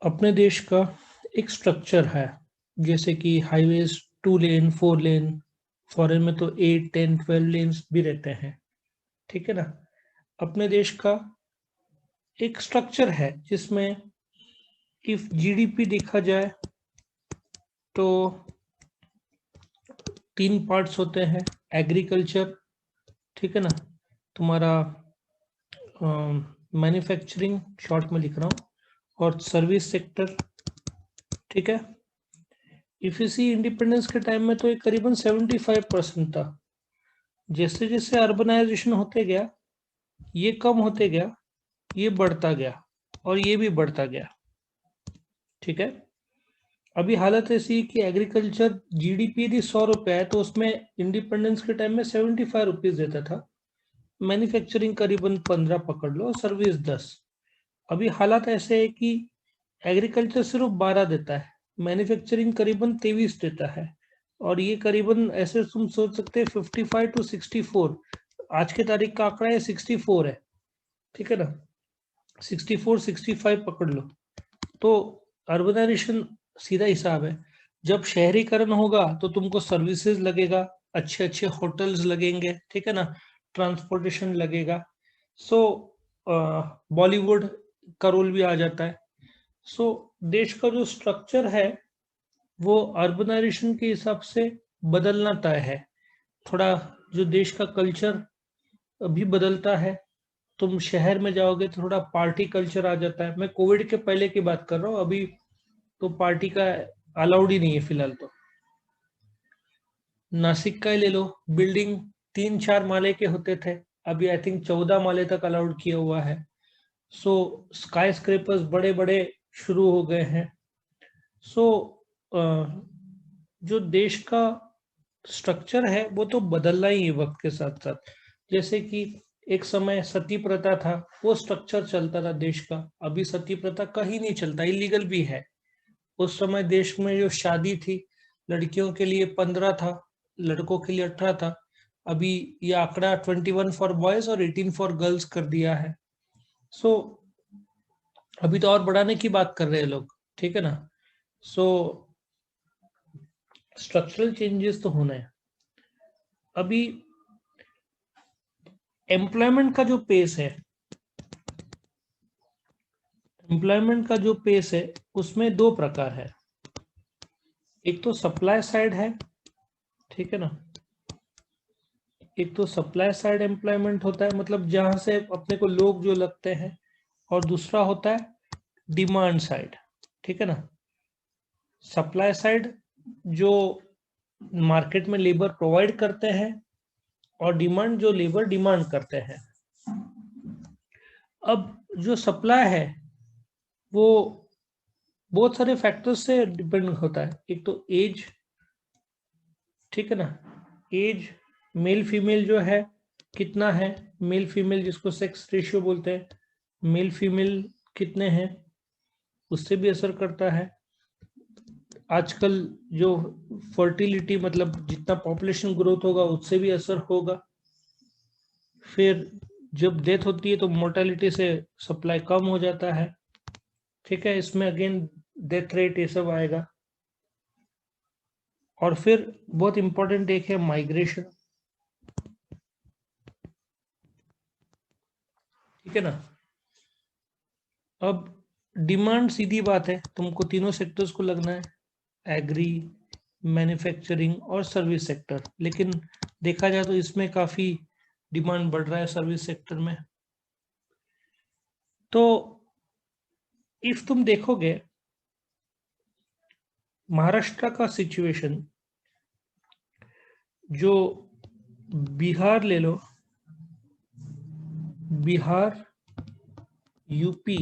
अपने देश का एक स्ट्रक्चर है, जैसे कि हाईवेज 2 लेन 4 लेन, फॉरेन में तो 8 10 12 लेन्स भी रहते हैं। ठीक है ना। अपने देश का एक स्ट्रक्चर है जिसमें इफ जीडीपी देखा जाए तो 3 पार्ट्स होते हैं। एग्रीकल्चर, ठीक है ना, तुम्हारा मैन्युफैक्चरिंग शॉर्ट में लिख रहा हूँ, और सर्विस सेक्टर। ठीक है। इफ यू सी इंडिपेंडेंस के टाइम में तो ये करीबन 75% था। जैसे जैसे अर्बनाइजेशन होते गया, ये कम होते गया, ये बढ़ता गया, और ये भी बढ़ता गया। ठीक है। अभी हालत ऐसी है कि एग्रीकल्चर जीडीपी यदि 100 रुपये है तो उसमें इंडिपेंडेंस के टाइम में 75 रुपीज देता था। मैन्युफैक्चरिंग करीबन 15 पकड़ लो, सर्विस 10। अभी हालात ऐसे है कि एग्रीकल्चर सिर्फ 12 देता है, मैन्युफैक्चरिंग करीबन 23 देता है, और ये करीबन ऐसे तुम सोच सकते हैं 55 to 64। आज के तारीख का आंकड़ा है 64 है। ठीक है ना। 64 65 पकड़ लो। तो अर्बनाइजेशन सीधा हिसाब है। जब शहरीकरण होगा तो तुमको सर्विसेज लगेगा, अच्छे अच्छे होटल्स लगेंगे, ठीक है ना, ट्रांसपोर्टेशन लगेगा। सो बॉलीवुड का रोल भी आ जाता है। सो देश का जो स्ट्रक्चर है वो अर्बनाइजेशन के हिसाब से बदलना तय है। थोड़ा जो देश का कल्चर भी बदलता है। तुम शहर में जाओगे तो थोड़ा पार्टी कल्चर आ जाता है। मैं कोविड के पहले की बात कर रहा हूँ, अभी तो पार्टी का अलाउड ही नहीं है फिलहाल तो। नासिक का ही ले लो, बिल्डिंग 3 4 माले के होते थे, अभी आई थिंक 14 माले तक अलाउड किया हुआ है। सो स्काई स्क्रेपर्स बड़े बड़े शुरू हो गए हैं। सो जो देश का स्ट्रक्चर है वो तो बदलना ही है वक्त के साथ साथ। जैसे कि एक समय सती प्रथा था, वो स्ट्रक्चर चलता था देश का। अभी सती प्रथा कहीं नहीं चलता, इलीगल भी है। उस समय देश में जो शादी थी, लड़कियों के लिए 15 था, लड़कों के लिए 18 था। अभी ये आंकड़ा 21 फॉर बॉयज और 18 फॉर गर्ल्स कर दिया है। सो अभी तो और बढ़ाने की बात कर रहे हैं लोग। ठीक है ना। सो स्ट्रक्चरल चेंजेस तो होना है। अभी एम्प्लॉयमेंट का जो पेस है, एम्प्लॉयमेंट का जो पेस है उसमें दो प्रकार है। एक तो सप्लाई साइड है, ठीक है ना। एक तो सप्लाई साइड एम्प्लॉयमेंट होता है, मतलब जहां से अपने को लोग जो लगते हैं, और दूसरा होता है डिमांड साइड। ठीक है ना। सप्लाई साइड जो मार्केट में लेबर प्रोवाइड करते हैं, और डिमांड जो लेबर डिमांड करते हैं। अब जो सप्लाई है वो बहुत सारे फैक्टर्स से डिपेंड होता है। एक तो एज, ठीक है ना, एज, मेल फीमेल जो है कितना है, मेल फीमेल जिसको सेक्स रेशियो बोलते हैं, मेल फीमेल कितने हैं उससे भी असर करता है। आजकल जो फर्टिलिटी, मतलब जितना पॉपुलेशन ग्रोथ होगा उससे भी असर होगा। फिर जब डेथ होती है तो मोर्टेलिटी से सप्लाई कम हो जाता है। ठीक है, इसमें अगेन डेथ रेट ये सब आएगा। और फिर बहुत इंपॉर्टेंट एक है माइग्रेशन। ठीक है ना। अब डिमांड सीधी बात है, तुमको तीनों सेक्टर्स को लगना है, एग्री, मैन्युफैक्चरिंग और सर्विस सेक्टर। लेकिन देखा जाए तो इसमें काफी डिमांड बढ़ रहा है सर्विस सेक्टर में। तो इफ तुम देखोगे महाराष्ट्र का सिचुएशन, जो बिहार ले लो, बिहार, यूपी,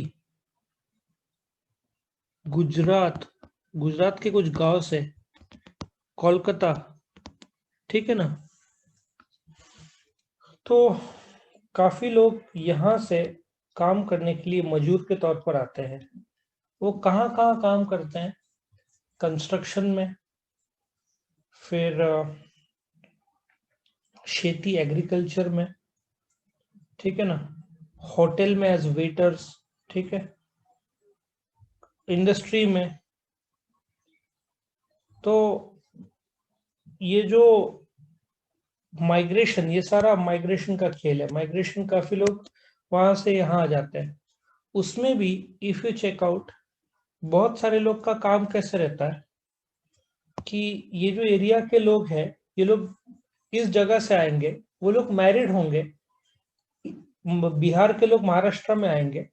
गुजरात, गुजरात के कुछ गांव से, कोलकाता, ठीक है ना। तो काफी लोग यहाँ से काम करने के लिए मजदूर के तौर पर आते हैं। वो कहाँ कहाँ काम करते हैं? कंस्ट्रक्शन में, फिर खेती एग्रीकल्चर में, ठीक है ना, होटल में एज वेटर्स, ठीक है, इंडस्ट्री में। तो ये जो माइग्रेशन, ये सारा माइग्रेशन का खेल है। माइग्रेशन, काफी लोग वहां से यहाँ आ जाते हैं। उसमें भी इफ यू चेकआउट, बहुत सारे लोग का काम कैसे रहता है कि ये जो एरिया के लोग हैं, ये लोग इस जगह से आएंगे, वो लोग मैरिड होंगे। बिहार के लोग महाराष्ट्र में आएंगे,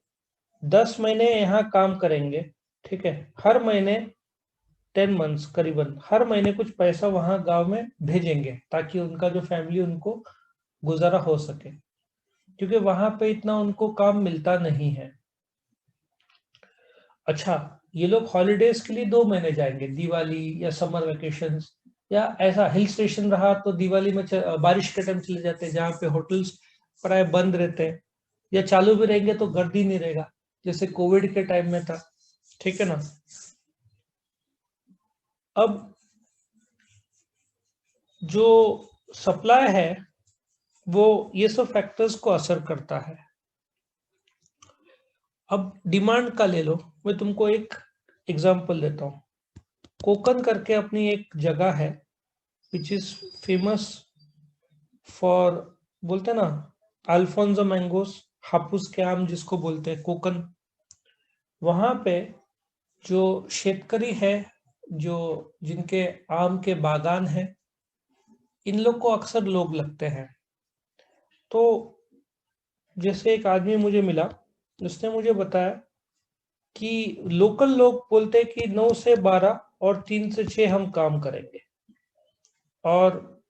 10 महीने यहाँ काम करेंगे, ठीक है। हर महीने 10 मंथ्स करीबन, हर महीने कुछ पैसा वहां गांव में भेजेंगे ताकि उनका जो फैमिली, उनको गुजारा हो सके, क्योंकि वहां पे इतना उनको काम मिलता नहीं है। अच्छा, ये लोग हॉलीडेज के लिए 2 महीने जाएंगे, दिवाली या समर वेकेशंस, या ऐसा हिल स्टेशन रहा तो दिवाली में बारिश के टाइम चले जाते हैं, जहाँ पे होटल्स प्राय बंद रहते हैं, या चालू भी रहेंगे तो गर्दी नहीं रहेगा, जैसे कोविड के टाइम में था, ठीक है ना। अब जो सप्लाई है, वो ये सब फैक्टर्स को असर करता है। अब डिमांड का ले लो, मैं तुमको एक एग्जांपल देता हूँ। कोकन करके अपनी एक जगह है, विच इज फेमस फॉर, बोलते हैं ना, अल्फोंसो मैंगोस, हापुस के आम जिसको बोलते हैं, कोकन। वहां पे जो शेतकरी है, जो जिनके आम के बागान है, इन लोग को अक्सर लोग लगते हैं। तो जैसे एक आदमी मुझे मिला, उसने मुझे बताया कि लोकल लोग बोलते हैं कि 9 से 12 और 3 से 6 हम काम करेंगे, और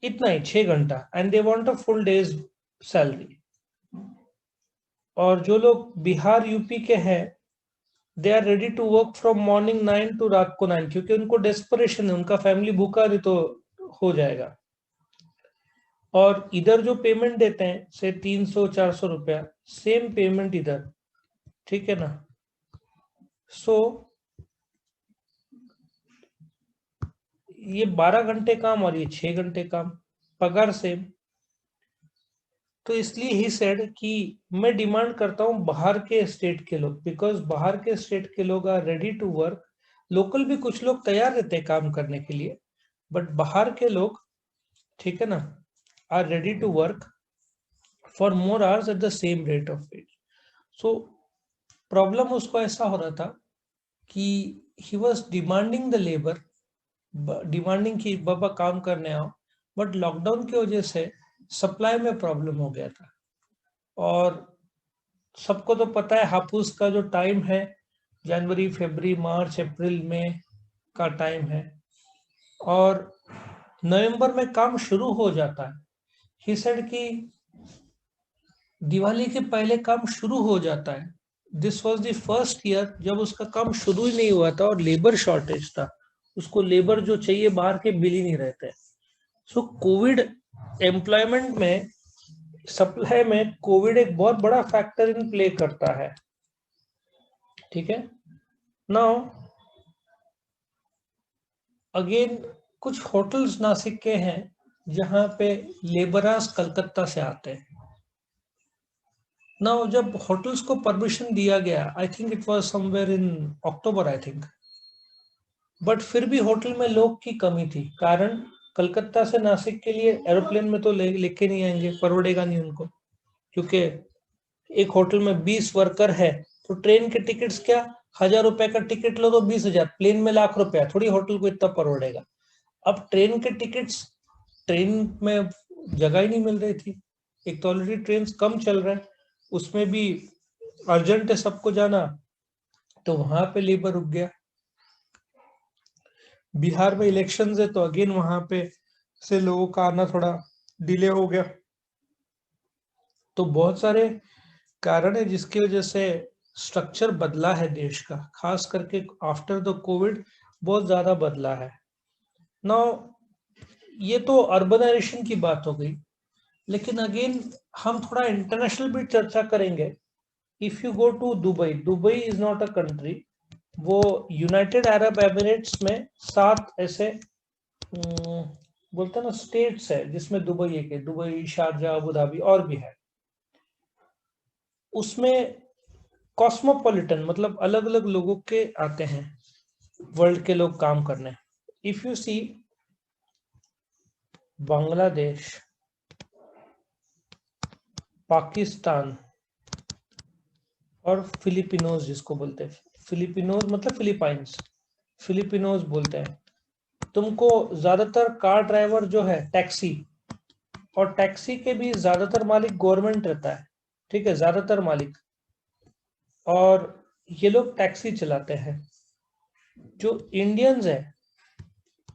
इतना ही 6 घंटा, and they want a full day's salary. और जो लोग बिहार यूपी के हैं, they are ready to work from morning 9 to रात को 9, क्योंकि उनको डेस्परेशन है, उनका फैमिली भूखा नहीं तो हो जाएगा। और इधर जो पेमेंट देते हैं, से 300-400 रुपया, सेम पेमेंट इधर, ठीक है ना। सो ये 12 घंटे काम और ये 6 घंटे काम, पगार सेम। तो इसलिए ही सेड कि मैं डिमांड करता हूं बाहर के स्टेट के लोग, बिकॉज बाहर के स्टेट के लोग are ready to work. Local भी कुछ लोग तैयार रहते हैं काम करने के लिए, बट बाहर के लोग, ठीक है ना, are ready to work for more hours at the same rate of wage. So problem उसको ऐसा हो रहा था कि he was demanding the labour, demanding कि बाबा काम करने आओ, बट लॉकडाउन की वजह से सप्लाई में प्रॉब्लम हो गया था। और सबको तो पता है हापुस का जो टाइम है, जनवरी फरवरी मार्च अप्रैल मई का टाइम है, और नवंबर में काम शुरू हो जाता है। ही सेड कि दिवाली के पहले काम शुरू हो जाता है। This was the first year जब उसका काम शुरू ही नहीं हुआ था और लेबर शॉर्टेज था, उसको लेबर जो चाहिए बाहर के मिल ही नहीं रहते। सो कोविड एम्प्लॉयमेंट में, सप्लाई में कोविड एक बहुत बड़ा फैक्टर इन प्ले करता है, ठीक है। नाउ अगेन, कुछ होटल्स नासिक के हैं जहां पे लेबरर्स कलकत्ता से आते हैं। नाउ जब होटल्स को परमिशन दिया गया, I think it was somewhere in October I think, but फिर भी होटल में लोग की कमी थी। कारण कलकत्ता से नासिक के लिए एरोप्लेन में तो लेके नहीं आएंगे, परोड़ेगा नहीं उनको, क्योंकि एक होटल में 20 वर्कर है, तो ट्रेन के टिकट्स क्या, 1,000 रुपए का टिकट लो तो 20,000, प्लेन में लाख रुपया, थोड़ी होटल को इतना परोड़ेगा। अब ट्रेन के टिकट्स, ट्रेन में जगह ही नहीं मिल रही थी, एक तो ऑलरेडी ट्रेन कम चल रहा है, उसमें भी अर्जेंट है सबको जाना, तो वहां पे लेबर रुक गया। बिहार में इलेक्शन है तो अगेन वहां पे से लोगों का आना थोड़ा डिले हो गया। तो बहुत सारे कारण है जिसकी वजह से स्ट्रक्चर बदला है देश का, खास करके आफ्टर द कोविड बहुत ज्यादा बदला है। नाउ ये तो अर्बनाइजेशन की बात हो गई, लेकिन अगेन हम थोड़ा इंटरनेशनल भी चर्चा करेंगे। If you go to Dubai, Dubai is not a country, वो यूनाइटेड अरब एमिरेट्स में 7 ऐसे बोलते हैं ना स्टेट्स है, जिसमें दुबई एक है, दुबई, शारजा, अबू धाबी और भी है। उसमें कॉस्मोपॉलिटन मतलब अलग अलग लोगों के आते हैं, वर्ल्ड के लोग काम करने। If you see Bangladesh, Pakistan और फिलिपिनोज, जिसको बोलते हैं फिलिपिनोज मतलब फिलीपाइंस, फिलिपिनोज बोलते हैं, तुमको ज्यादातर कार ड्राइवर जो है टैक्सी, और टैक्सी के भी ज्यादातर मालिक गवर्नमेंट रहता है, ठीक है, ज्यादातर मालिक, और ये लोग टैक्सी चलाते हैं। जो इंडियंस है,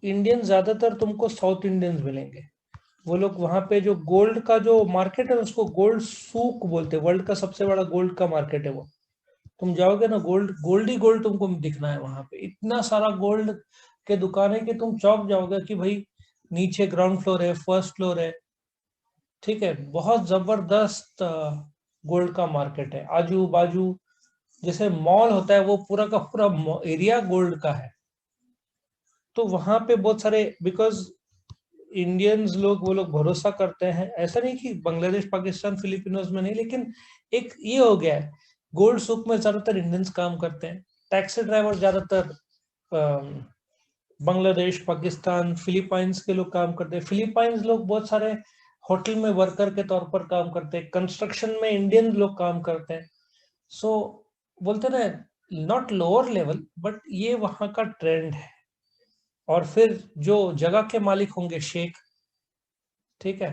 इंडियन ज्यादातर तुमको साउथ इंडियंस मिलेंगे। वो लोग वहां पे जो गोल्ड का जो मार्केट है उसको गोल्ड सूक बोलते हैं, वर्ल्ड का सबसे बड़ा गोल्ड का मार्केट है वो। तुम जाओगे ना, गोल्ड गोल्ड ही गोल्ड तुमको दिखना है वहां पे, इतना सारा गोल्ड के दुकान है कि तुम चौंक जाओगे कि भाई नीचे ग्राउंड फ्लोर है, फर्स्ट फ्लोर है, ठीक है, बहुत जबरदस्त गोल्ड का मार्केट है। आजू बाजू जैसे मॉल होता है वो पूरा का पूरा एरिया गोल्ड का है। तो वहां पे बहुत सारे, बिकॉज इंडियंस लोग वो लोग भरोसा करते हैं, ऐसा नहीं कि बांग्लादेश पाकिस्तान फिलिपिनोज में नहीं, लेकिन एक ये हो गया है, गोल्ड सुक में ज्यादातर इंडियंस काम करते हैं, टैक्सी ड्राइवर ज्यादातर बांग्लादेश पाकिस्तान फिलीपाइंस के लोग काम करते हैं। फिलीपाइंस लोग बहुत सारे होटल में वर्कर के तौर पर काम करते हैं, कंस्ट्रक्शन में इंडियन लोग काम करते हैं। सो बोलते ना, नॉट लोअर लेवल बट ये वहां का ट्रेंड है। और फिर जो जगह के मालिक होंगे शेख, ठीक है।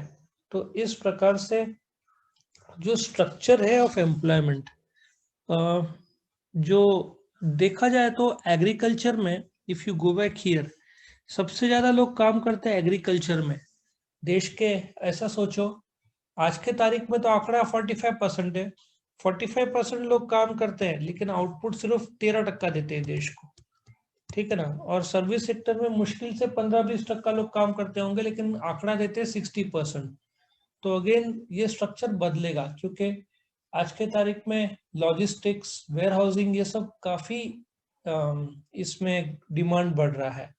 तो इस प्रकार से जो स्ट्रक्चर है ऑफ एम्प्लॉयमेंट, जो देखा जाए तो एग्रीकल्चर में, if you go back here, सबसे ज्यादा लोग काम करते हैं एग्रीकल्चर में देश के। ऐसा सोचो, आज के तारीख में तो आंकड़ा 45% है, 45% लोग काम करते हैं, लेकिन आउटपुट सिर्फ 13% देते हैं देश को, ठीक है ना। और सर्विस सेक्टर में मुश्किल से 15-20% लोग काम करते होंगे, लेकिन आंकड़ा देते हैं 60%। तो अगेन ये स्ट्रक्चर बदलेगा, क्योंकि आज के तारीख में लॉजिस्टिक्स, वेयर हाउसिंग, ये सब काफी इसमें डिमांड बढ़ रहा है,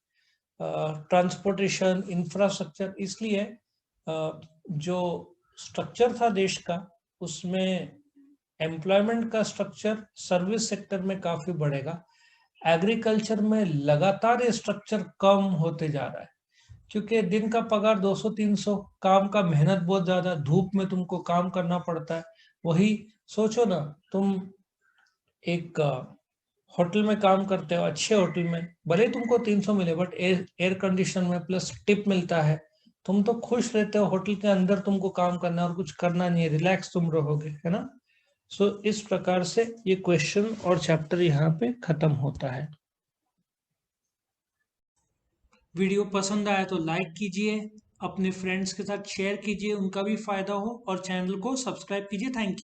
ट्रांसपोर्टेशन, इंफ्रास्ट्रक्चर। इसलिए जो स्ट्रक्चर था देश का, उसमें एम्प्लॉयमेंट का स्ट्रक्चर सर्विस सेक्टर में काफी बढ़ेगा। एग्रीकल्चर में लगातार ये स्ट्रक्चर कम होते जा रहा है, क्योंकि दिन का पगार 200-300, काम का मेहनत बहुत ज्यादा, धूप में तुमको काम करना पड़ता है। वही सोचो ना, तुम एक होटल में काम करते हो, अच्छे होटल में, भले ही तुमको 300 मिले, बट एयर कंडीशन में प्लस टिप मिलता है, तुम तो खुश रहते हो, होटल के अंदर तुमको काम करना है और कुछ करना नहीं है, रिलैक्स तुम रहोगे, है ना। सो इस प्रकार से ये क्वेश्चन और चैप्टर यहाँ पे खत्म होता है। वीडियो पसंद आया तो लाइक कीजिए, अपने फ्रेंड्स के साथ शेयर कीजिए, उनका भी फायदा हो, और चैनल को सब्सक्राइब कीजिए। Thank you.